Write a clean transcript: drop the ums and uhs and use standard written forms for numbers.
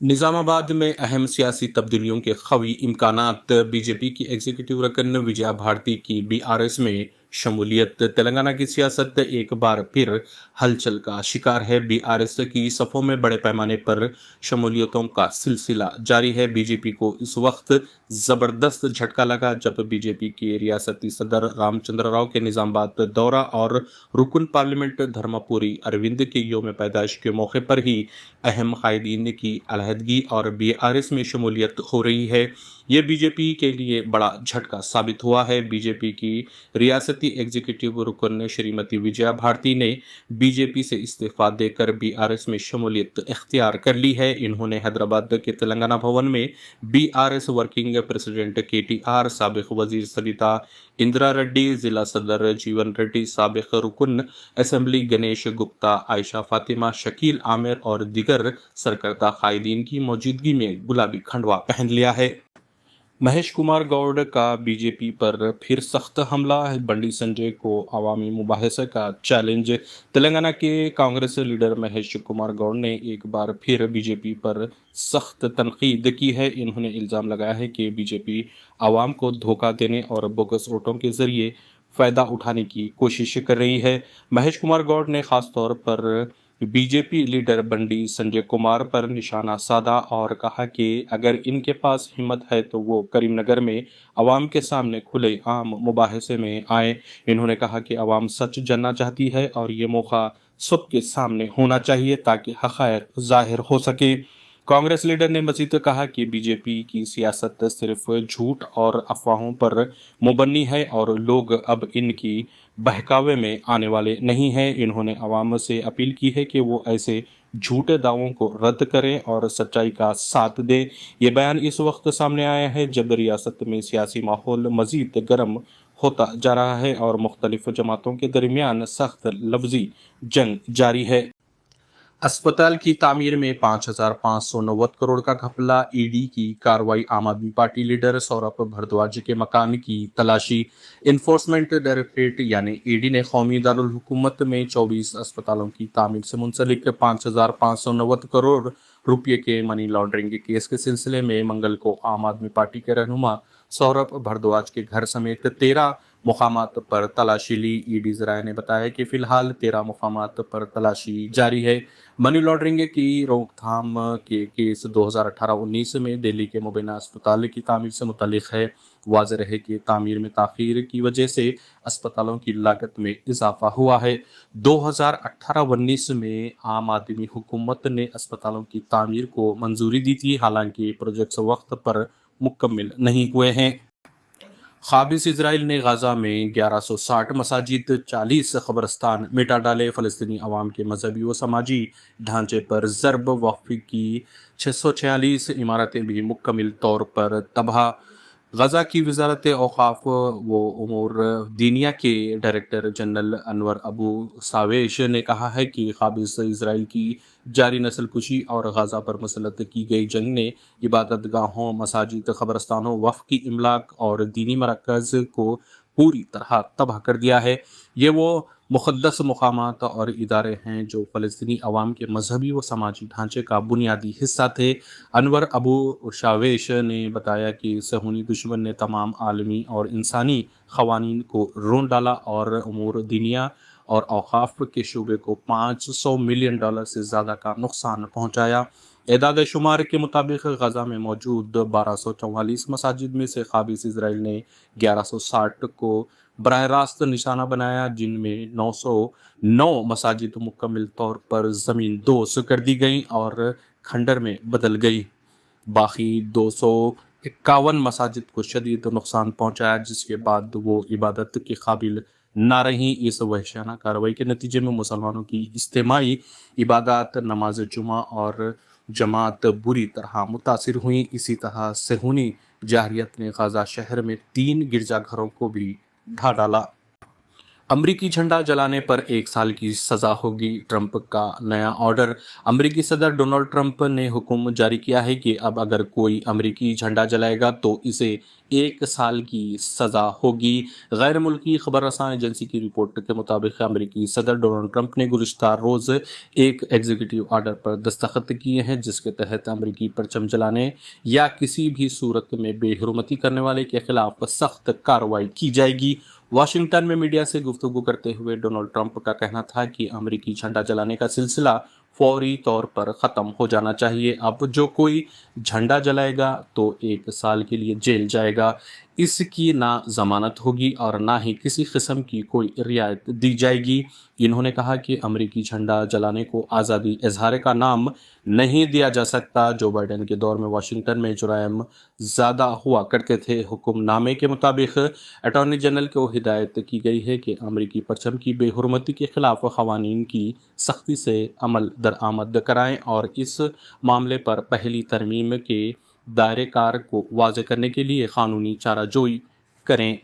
निजामाबाद में अहम सियासी तब्दीलियों के कवी इम्कानात। बीजेपी की एग्जीक्यूटिव रकन विजया भारती की बीआरएस में शमूलियत। तेलंगाना की सियासत एक बार फिर हलचल का शिकार है। बीआरएस की सफों में बड़े पैमाने पर शमूलियतों का सिलसिला जारी है। बीजेपी को इस वक्त जबरदस्त झटका लगा जब बीजेपी के रियासती सदर रामचंद्र राव के निजामाबाद दौरा और रुकन पार्लियामेंट धर्मपुरी अरविंद के योम पैदाइश के मौके पर ही अहम कायदीन की अलहदगी और बीआरएस में शमूलियत हो रही है। ये बीजेपी के लिए बड़ा झटका साबित हुआ है। बीजेपी की रियासती एग्जीक्यूटिव रुकन श्रीमती विजया भारती ने बीजेपी से इस्तीफा देकर बीआरएस में शमूलियत इख्तियार कर ली है। इन्होंने हैदराबाद के तेलंगाना भवन में बीआरएस वर्किंग प्रेसिडेंट केटीआर, साबिक वजीर सरिता इंदिरा रेड्डी, जिला सदर जीवन रेड्डी, साबिक रुकन असेंबली गणेश गुप्ता, आयशा फातिमा, शकील आमिर और दीगर सरकर्दा कायदीन की मौजूदगी में गुलाबी खंडवा पहन लिया है। महेश कुमार गौड़ का बीजेपी पर फिर सख्त हमला। बंडी संजय को अवामी मुबाहिसा का चैलेंज। तेलंगाना के कांग्रेस लीडर महेश कुमार गौड़ ने एक बार फिर बीजेपी पर सख्त तनकीद की है। इन्होंने इल्ज़ाम लगाया है कि बीजेपी आवाम को धोखा देने और बोगस वोटों के जरिए फ़ायदा उठाने की कोशिश कर रही है। महेश कुमार गौड़ ने खास तौर पर बीजेपी लीडर बंडी संजय कुमार पर निशाना साधा और कहा कि अगर इनके पास हिम्मत है तो वो करीमनगर में अवाम के सामने खुले आम मुबाहिसे में आए। इन्होंने कहा कि अवाम सच जानना चाहती है और ये मौका सबके सामने होना चाहिए ताकि हक़ाइक़ ज़ाहिर हो सके। कांग्रेस लीडर ने मजीद कहा कि बीजेपी की सियासत सिर्फ झूठ और अफवाहों पर मुबन्नी है और लोग अब इनकी बहकावे में आने वाले नहीं हैं। इन्होंने अवाम से अपील की है कि वो ऐसे झूठे दावों को रद्द करें और सच्चाई का साथ दें। ये बयान इस वक्त सामने आया है जब रियासत में सियासी माहौल मजीद गर्म होता जा रहा है और मुख्तलिफ जमातों के दरमियान सख्त लफ्जी जंग जारी है। अस्पताल की तामीर में 5,590 करोड़ का घपला। ईडी की कार्रवाई। आम आदमी पार्टी लीडर सौरभ भारद्वाज के मकान की तलाशी। इन्फोर्समेंट डायरेक्टरेट यानी ईडी ने कौमी दारुल हुकूमत में 24 अस्पतालों की तामीर से मुंसलिक 5,590 करोड़ रुपये के मनी लॉन्ड्रिंग के केस के सिलसिले में मंगल को आम आदमी पार्टी के रहनुमा सौरभ भारद्वाज के घर समेत 13 मुकामात पर तलाशी ली। ईडी जराये ने बताया कि फिलहाल 13 मुकामात पर तलाशी जारी है। मनी लॉन्ड्रिंग की रोकथाम के केस 2018-19 में दिल्ली के मुबैना अस्पताल की तामीर से मुतल्लिक है। वाज़ेह रहे कि तामीर में ताख़ीर की वजह से अस्पतालों की लागत में इजाफा हुआ है। 2018-19 में आम आदमी हुकूमत ने अस्पतालों की तामीर को मंजूरी दी थी, हालांकि प्रोजेक्ट्स वक्त पर मुकम्मल नहीं हुए हैं। ख़ाबिस इजराइल ने गाज़ा में 1160 मसाजिद, 40 क़ब्रस्तान मिटा डाले। फ़लस्तीनी अवाम के मजहबी व समाजी ढांचे पर ज़रब। वक्फ़ की 646 इमारतें भी मुकम्मल तौर पर तबाह। गजा की वजारत औक़ाफ़ व उमूर दीनिया के डायरेक्टर जनरल अनवर अबू सावेश ने कहा है कि क़ाबिस इजराइल की जारी नस्ल कुशी और गजा पर मुसलत की गई जंग ने इबादत गाहों, मसाजिद, क़ब्रस्तानों, वफ़ की इमलाक और दीनी मरकज़ को पूरी तरह तबाह कर दिया है। ये वो मुक़द्दस मकामात और इदारे हैं जो फ़लस्तीनी अवाम के मजहबी व समाजी ढांचे का बुनियादी हिस्सा थे। अनवर अबू शावेश ने बताया कि सहूनी दुश्मन ने तमाम आलमी और इंसानी क़वानीन को रोन डाला और उमूर दीनिया और औक़ाफ़ के शूबे को $500 मिलियन से ज़्यादा का नुकसान पहुँचाया। एदाद शुमार के मुताबिक गजा में मौजूद 1244 मसाजिद में से क़ाबिस इजराइल ने 1160 को बराह रास्त निशाना बनाया, जिनमें 909 मसाजिद मुकम्मल तौर पर ज़मीन दोज़ कर दी गई और खंडर में बदल गई। बाकी 251 मसाजिद को शदीद नुकसान पहुंचाया, जिसके बाद वो इबादत के काबिल ना रही। इस वहशाना कार्रवाई के नतीजे में मुसलमानों की इज्तिमाई इबादत, नमाज जुमा और जमात बुरी तरह मुतासिर हुई। इसी तरह सेहूनी जाहरियत ने गाज़ा शहर में 3 गिरजाघरों को भी ढा डाला। امریکی جھنڈا جلانے پر 1 سال کی سزا ہوگی، ٹرمپ کا نیا آرڈر۔ امریکی صدر ڈونلڈ ٹرمپ نے حکم جاری کیا ہے کہ اب اگر کوئی امریکی جھنڈا جلائے گا تو اسے 1 سال کی سزا ہوگی۔ غیر ملکی خبر رساں ایجنسی کی رپورٹ کے مطابق امریکی صدر ڈونلڈ ٹرمپ نے گزشتہ روز ایک ایگزیکٹو آرڈر پر دستخط کیے ہیں جس کے تحت امریکی پرچم جلانے یا کسی بھی صورت میں بے حرمتی کرنے والے کے خلاف سخت کارروائی کی جائے گی۔ واشنگٹن میں میڈیا سے گفتگو کرتے ہوئے ڈونلڈ ٹرمپ کا کہنا تھا کہ امریکی جھنڈا جلانے کا سلسلہ فوری طور پر ختم ہو جانا چاہیے۔ اب جو کوئی جھنڈا جلائے گا تو 1 سال کے لیے جیل جائے گا۔ اس کی نہ ضمانت ہوگی اور نہ ہی کسی قسم کی کوئی رعایت دی جائے گی۔ انہوں نے کہا کہ امریکی جھنڈا جلانے کو آزادی اظہار کا نام نہیں دیا جا سکتا۔ جو بائیڈن کے دور میں واشنگٹن میں جرائم زیادہ ہوا کرتے تھے۔ حکم نامے کے مطابق اٹارنی جنرل کو ہدایت کی گئی ہے کہ امریکی پرچم کی بے حرمتی کے خلاف قوانین کی سختی سے عمل درآمد کرائیں اور اس معاملے پر پہلی ترمیم کے دائرہ کار کو واضح کرنے کے لیے قانونی چارہ جوئی کریں۔